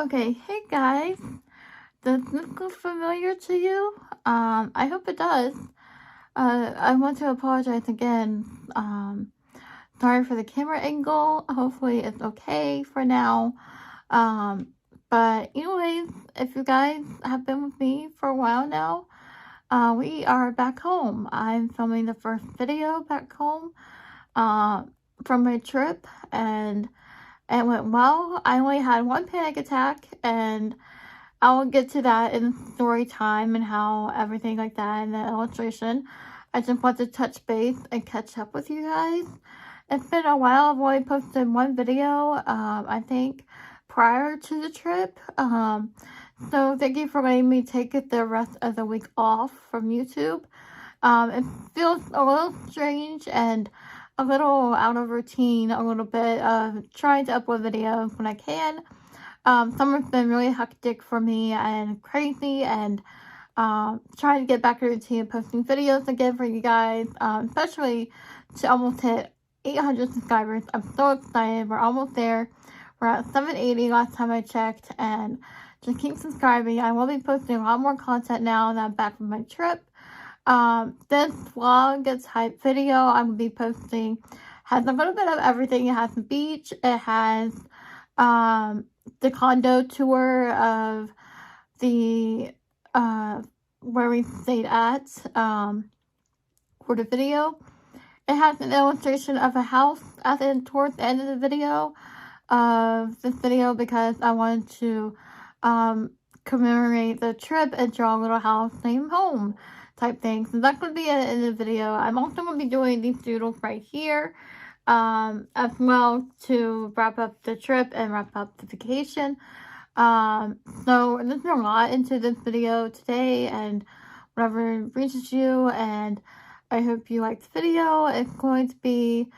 Okay, hey guys. Does this look familiar to you? I hope it does. I want to apologize again. Sorry for the camera angle. Hopefully it's okay for now. Um, but anyways, if you guys have been with me for a while now, we are back home. I'm filming the first video back home, uh, from my trip, and it went well. I only had one panic attack, and I'll get to that in story time and how everything like that in the illustration. I just want to touch base and catch up with you guys. It's been a while. I've only posted one video, I think, prior to the trip. So thank you for letting me take the rest of the week off from YouTube. It feels a little strange and a little out of routine, a little bit of trying to upload videos when I can. Summer's been really hectic for me and crazy, and trying to get back to routine of posting videos again for you guys, especially to almost hit 800 subscribers. I'm so excited. We're almost there. We're at 780 last time I checked, and just keep subscribing. I will be posting a lot more content now that I'm back from my trip. This vlog type video I'm going to be posting has a little bit of everything. It has the beach. It has the condo tour of the where we stayed at for the video. It has an illustration of a house towards the end of the video of this video, because I wanted to commemorate the trip and draw a little house named home type thing. So that's going to be it in the video. I'm also going to be doing these doodles right here as well to wrap up the trip and wrap up the vacation. So there's a lot into this video today, and whatever reaches you, and I hope you liked the video. It's going to be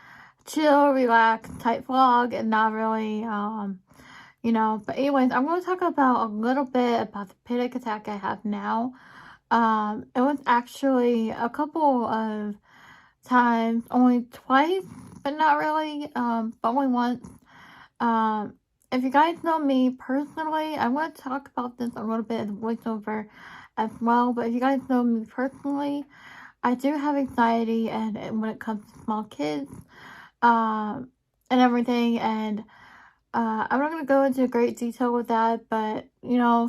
chill, relaxed type vlog and not really, but anyways, I'm going to talk about a little bit about the panic attack I have now. It was actually a couple of times, only twice, but not really, but only once. If you guys know me personally, I want to talk about this a little bit in voiceover as well, but if you guys know me personally, I do have anxiety, and when it comes to small kids, and everything, and I'm not going to go into great detail with that, but,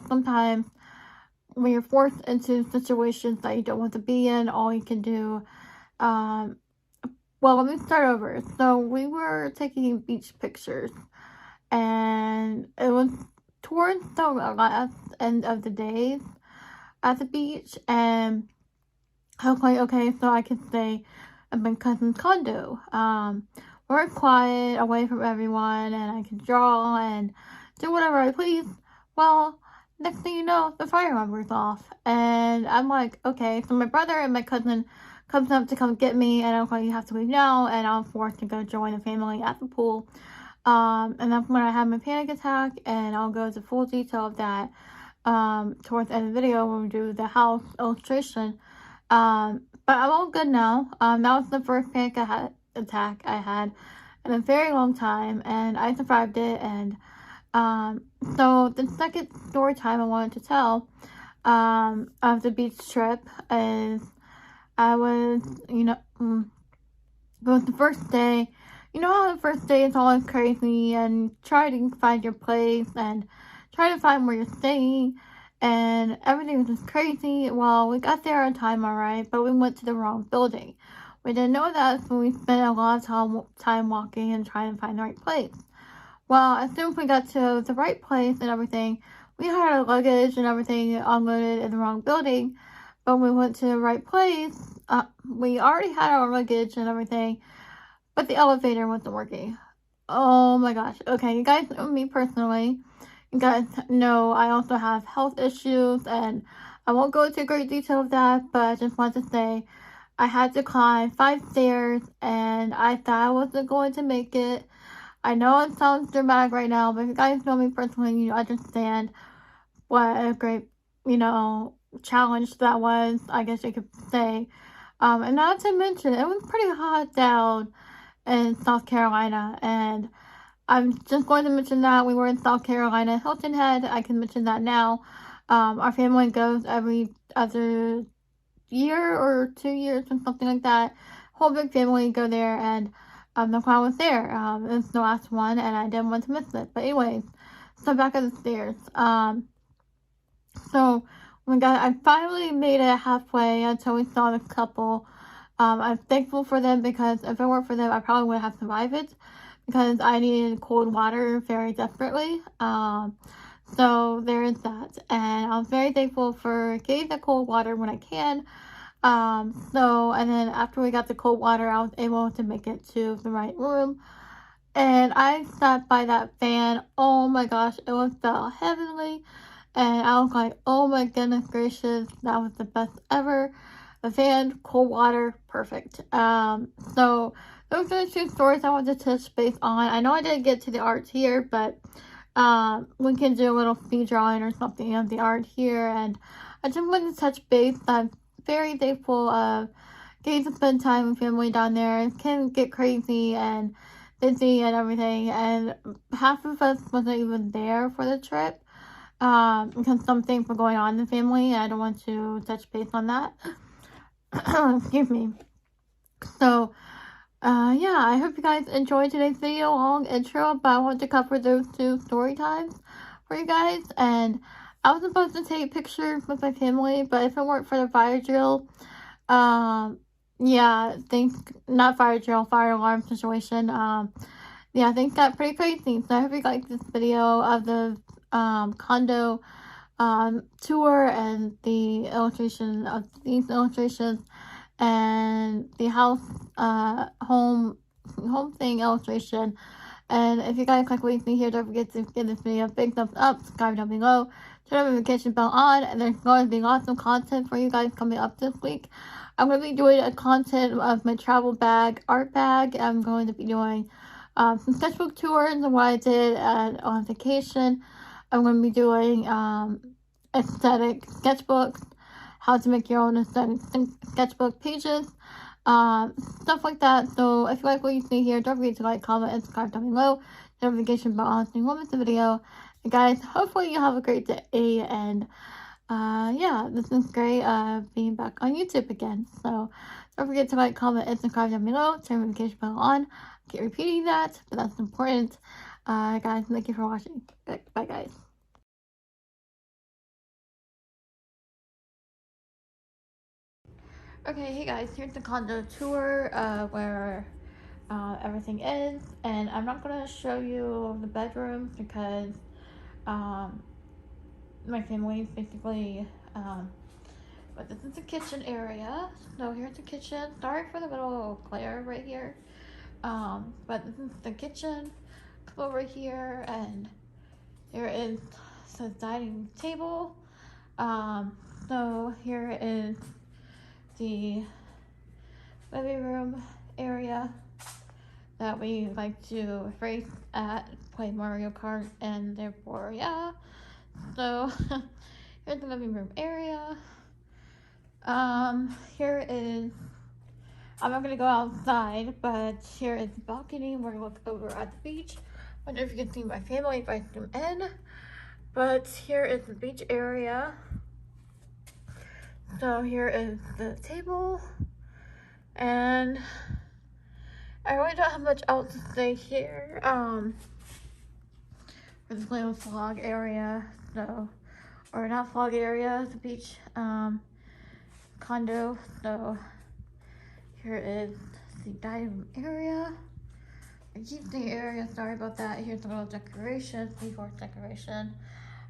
sometimes when you're forced into situations that you don't want to be in, all you can do, well, let me start over. So we were taking beach pictures, and it was towards the last end of the days at the beach, and I was like, okay, so I can stay at my cousin's condo. We're quiet, away from everyone, and I can draw and do whatever I please. Well, next thing you know, the fire alarm goes off, and I'm like, okay. So my brother and my cousin comes up to come get me, and I'm like, you have to leave now, and I'm forced to go join the family at the pool. And that's when I had my panic attack, and I'll go into full detail of that towards the end of the video when we do the house illustration. But I'm all good now. That was the first panic attack I had in a very long time, and I survived it. And so the second story time I wanted to tell of the beach trip is I was, it was the first day. You know how the first day is always crazy, and try to find your place and try to find where you're staying, and everything was just crazy. Well, we got there on time, alright, but we went to the wrong building. We didn't know that, so we spent a lot of time walking and trying to find the right place. Well, as soon as we got to the right place and everything, we had our luggage and everything unloaded in the wrong building. But when we went to the right place, we already had our luggage and everything, but the elevator wasn't working. Oh my gosh. Okay, you guys know me personally. You guys know I also have health issues, and I won't go into great detail of that, but I just want to say I had to climb 5 stairs, and I thought I wasn't going to make it. I know it sounds dramatic right now, but if you guys know me personally, you understand what a great, challenge that was, I guess you could say. And not to mention, it was pretty hot down in South Carolina, and I'm just going to mention that we were in South Carolina, Hilton Head. I can mention that now. Our family goes every other year or 2 years or something like that. Whole big family go there, and the crowd was there. It's the last one, and I didn't want to miss it. But anyways, so back at the stairs. So I finally made it halfway until we saw the couple. I'm thankful for them because if it weren't for them, I probably wouldn't have survived it because I needed cold water very desperately. So there is that, and I'm very thankful for getting the cold water when I can. And then after we got the cold water, I was able to make it to the right room. And I sat by that fan. Oh my gosh, it was so heavenly. And I was like, oh my goodness gracious, that was the best ever. The fan, cold water, perfect. So those are the two stories I wanted to touch base on. I know I didn't get to the art here, but we can do a little speed drawing or something of the art here. And I just wanted to touch base. I'm very thankful of getting to spend time with family down there. It can get crazy and busy and everything, and half of us wasn't even there for the trip because some things were going on in the family, and I don't want to touch base on that. Excuse me. So yeah, I hope you guys enjoyed today's video, long intro, but I want to cover those two story times for you guys. And I was supposed to take pictures with my family, but if it weren't for the fire drill, yeah, not fire drill, fire alarm situation, yeah, things got pretty crazy. So I hope you liked this video of the condo tour and the illustration of these illustrations and the house home thing illustration. And if you guys like what you see here, don't forget to give this video a big thumbs up, subscribe down below, turn the notification bell on, and there's going to be lots of content for you guys coming up this week. I'm going to be doing a content of my travel bag, art bag. I'm going to be doing some sketchbook tours and what I did on vacation. I'm going to be doing aesthetic sketchbooks, how to make your own aesthetic sketchbook pages, stuff like that. So if you like what you see here, don't forget to like, comment, and subscribe down below. Notification bell on so you won't miss the video. And guys, hopefully you have a great day, and yeah, this is great being back on YouTube again. So don't forget to like, comment, and subscribe down below. Turn the notification bell on. I keep repeating that, but that's important. Guys, thank you for watching. Bye guys. Okay, hey guys, here's the condo tour where everything is, and I'm not gonna show you the bedrooms because my family basically but this is the kitchen area. So here's the kitchen. Sorry for the little glare right here, but this is the kitchen. Come over here, and there is the dining table. So here is the living room area that we like to race at, play Mario Kart, and therefore, yeah. So here's the living room area. Here is, I'm not gonna go outside, but here is the balcony. We're gonna look over at the beach. Wonder if you can see my family if I zoom in. But here is the beach area. So here is the table, and I really don't have much else to say here. For this little vlog area, so, or not vlog area, the beach condo. So here is the dining room area. I keep saying area, sorry about that. Here's a little decoration, seahorse decoration.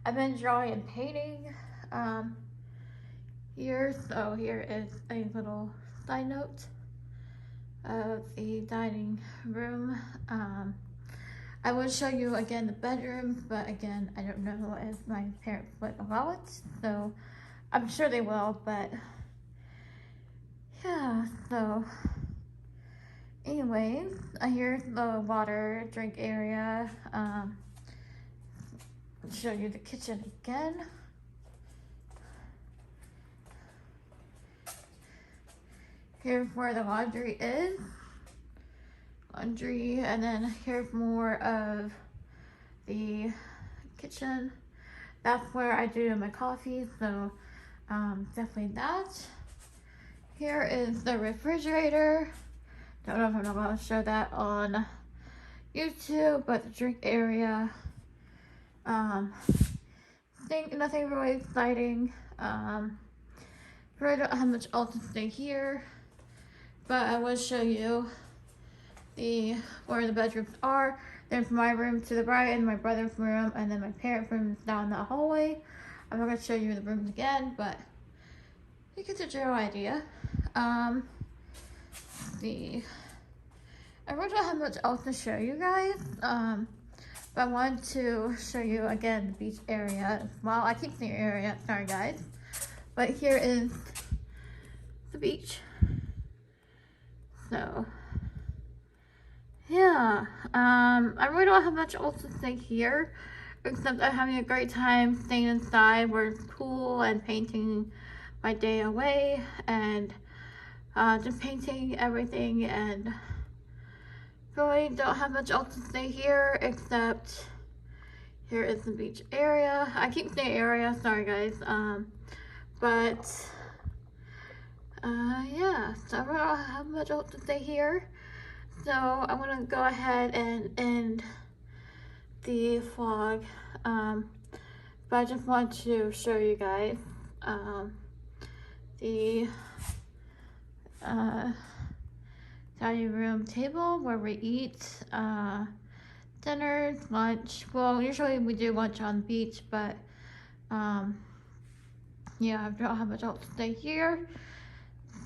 I've been drawing and painting here. So here is a little side note of the dining room. I will show you again the bedroom, but again, I don't know if my parents would allow it, so I'm sure they will, but yeah. So anyways, here's the water drink area. Show you the kitchen again. Here's where the laundry is. laundry, and then here's more of the kitchen. That's where I do my coffee, so definitely that. Here is the refrigerator. Don't know if I'm not going to show that on YouTube, but the drink area. Think nothing really exciting. Really don't have much else to say here, but I will show you where the bedrooms are. Then from my room to the right, and my brother's room, and then my parents' room is down that hallway. I'm not gonna show you the rooms again, but you get the general idea. See, I really don't have much else to show you guys. But I wanted to show you again the beach area. Well, I keep saying area, sorry guys. But here is the beach. So yeah, I really don't have much else to say here, except I'm having a great time staying inside where it's cool and painting my day away, and just painting everything, and really don't have much else to say here except here is the beach area. I keep saying area, sorry guys. But yeah, so I really don't have much else to say here. So I'm gonna go ahead and end the vlog. But I just want to show you guys the dining room table where we eat dinner, lunch. Well, usually we do lunch on the beach, but yeah, I don't have much else to say here.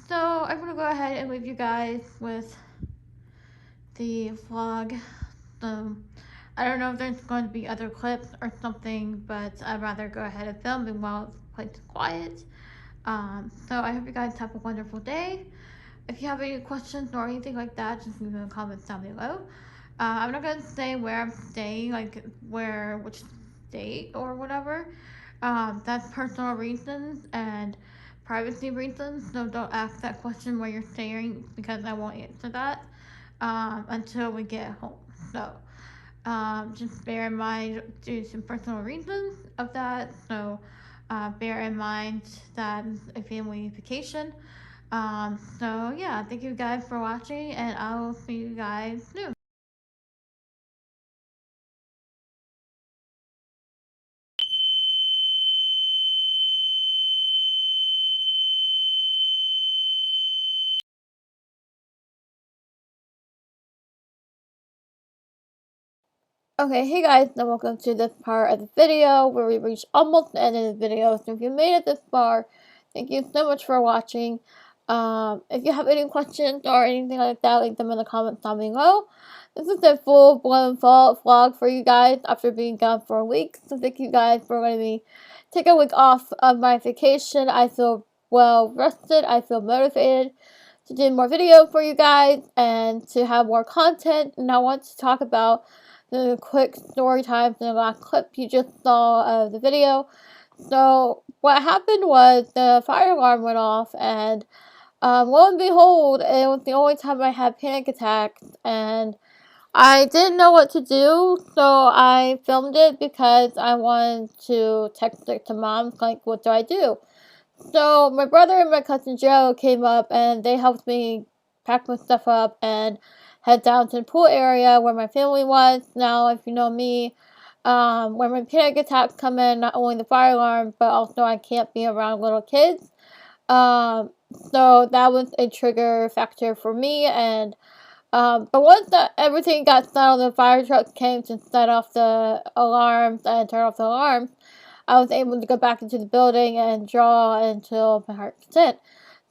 So I'm gonna go ahead and leave you guys with the vlog. I don't know if there's going to be other clips or something, but I'd rather go ahead and film it while the place is quiet. So I hope you guys have a wonderful day. If you have any questions or anything like that, just leave them in the comments down below. I'm not gonna say where I'm staying, like which state or whatever. That's personal reasons and privacy reasons, so don't ask that question where you're staying, because I won't answer that until we get home. So just bear in mind, due to some personal reasons of that, so bear in mind that it's a family vacation. So yeah, thank you guys for watching, and I will see you guys soon. Okay, hey guys, and welcome to this part of the video where we reached almost the end of the video. So if you made it this far, thank you so much for watching. If you have any questions or anything like that, leave them in the comments down below. This is a full-blown vlog for you guys after being gone for a week. So thank you guys for letting me take a week off of my vacation. I feel well rested. I feel motivated to do more videos for you guys and to have more content. And I want to talk about the quick story time from the last clip you just saw of the video. So what happened was the fire alarm went off, and lo and behold, it was the only time I had panic attacks, and I didn't know what to do, so I filmed it because I wanted to text it to mom, like, what do I do? So my brother and my cousin Joe came up, and they helped me pack my stuff up and head down to the pool area where my family was. Now, if you know me, when my panic attacks come in, not only the fire alarm, but also I can't be around little kids. So that was a trigger factor for me. And but once everything got settled, the fire truck came to set off the alarms and turn off the alarms, I was able to go back into the building and draw until my heart content.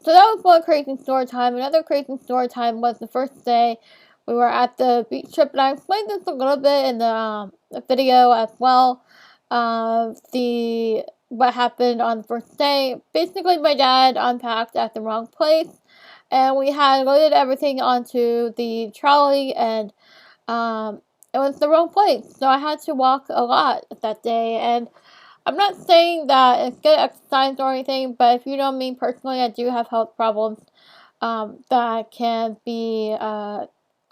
So that was one crazy story time. Another crazy story time was the first day we were at the beach trip, and I explained this a little bit in the video as well. What happened on the first day. Basically, my dad unpacked at the wrong place, and we had loaded everything onto the trolley, and it was the wrong place. So I had to walk a lot that day, and I'm not saying that it's good exercise or anything, but if you know me personally, I do have health problems that can be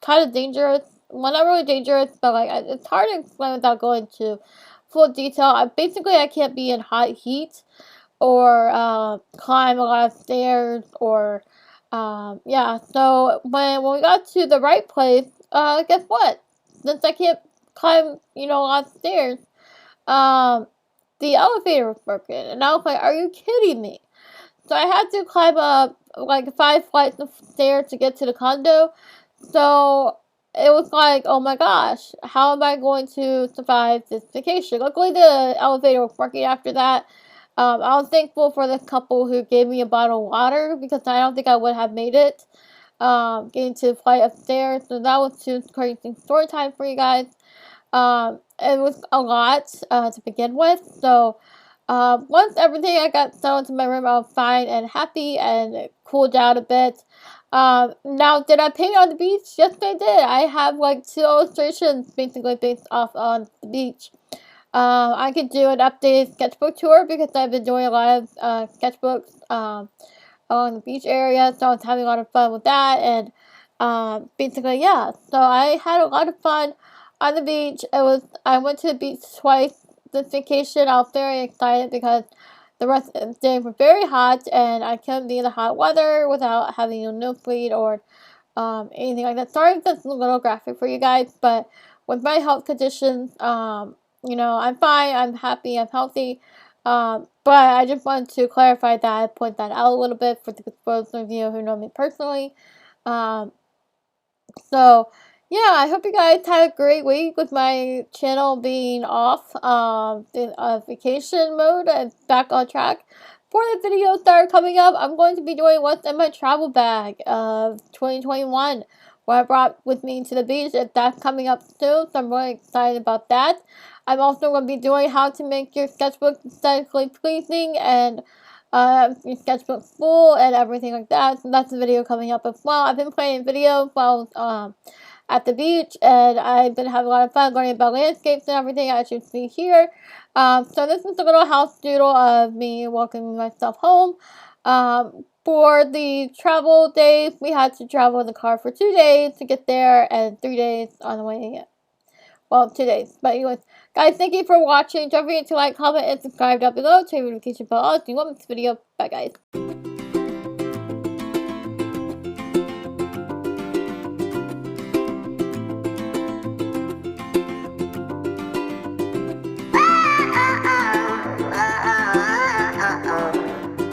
kind of dangerous. Well, not really dangerous, but like it's hard to explain without going to full detail. Basically, I can't be in hot heat or climb a lot of stairs or yeah. So when we got to the right place, guess what? Since I can't climb, a lot of stairs, um, the elevator was broken, and I was like, "Are you kidding me?" So I had to climb up like 5 flights of stairs to get to the condo. So it was like, oh my gosh, how am I going to survive this vacation? Luckily, the elevator was working after that. I was thankful for the couple who gave me a bottle of water because I don't think I would have made it getting to the flight upstairs. So that was just crazy story time for you guys. It was a lot to begin with. So once everything I got settled into my room, I was fine and happy and it cooled down a bit. Now, did I paint on the beach? Yes, I did. I have like 2 illustrations basically based off on the beach. I could do an updated sketchbook tour because I've been doing a lot of sketchbooks along the beach area, so I was having a lot of fun with that. And basically, yeah. So I had a lot of fun on the beach. I went to the beach twice this vacation. I was very excited because the rest of the day was very hot, and I couldn't be in the hot weather without having a nosebleed or anything like that. Sorry if that's a little graphic for you guys, but with my health conditions, I'm fine, I'm happy, I'm healthy. But I just wanted to clarify that, point that out a little bit for those of you who know me personally. Um, so, yeah, I hope you guys had a great week with my channel being off in vacation mode and back on track. For the videos that are coming up, I'm going to be doing what's in my travel bag of 2021. What I brought with me to the beach. If that's coming up soon, so I'm really excited about that. I'm also going to be doing how to make your sketchbook aesthetically pleasing and your sketchbook full and everything like that. So that's a video coming up as well. I've been playing videos while at the beach, and I've been having a lot of fun learning about landscapes and everything, as you see here. So this is a little house doodle of me welcoming myself home. For the travel days, we had to travel in the car for 2 days to get there, and 3 days on the way. Well, 2 days. But anyways, guys, thank you for watching. Don't forget to like, comment, and subscribe down below. Turn the notification bell on if you want this video. Bye, guys.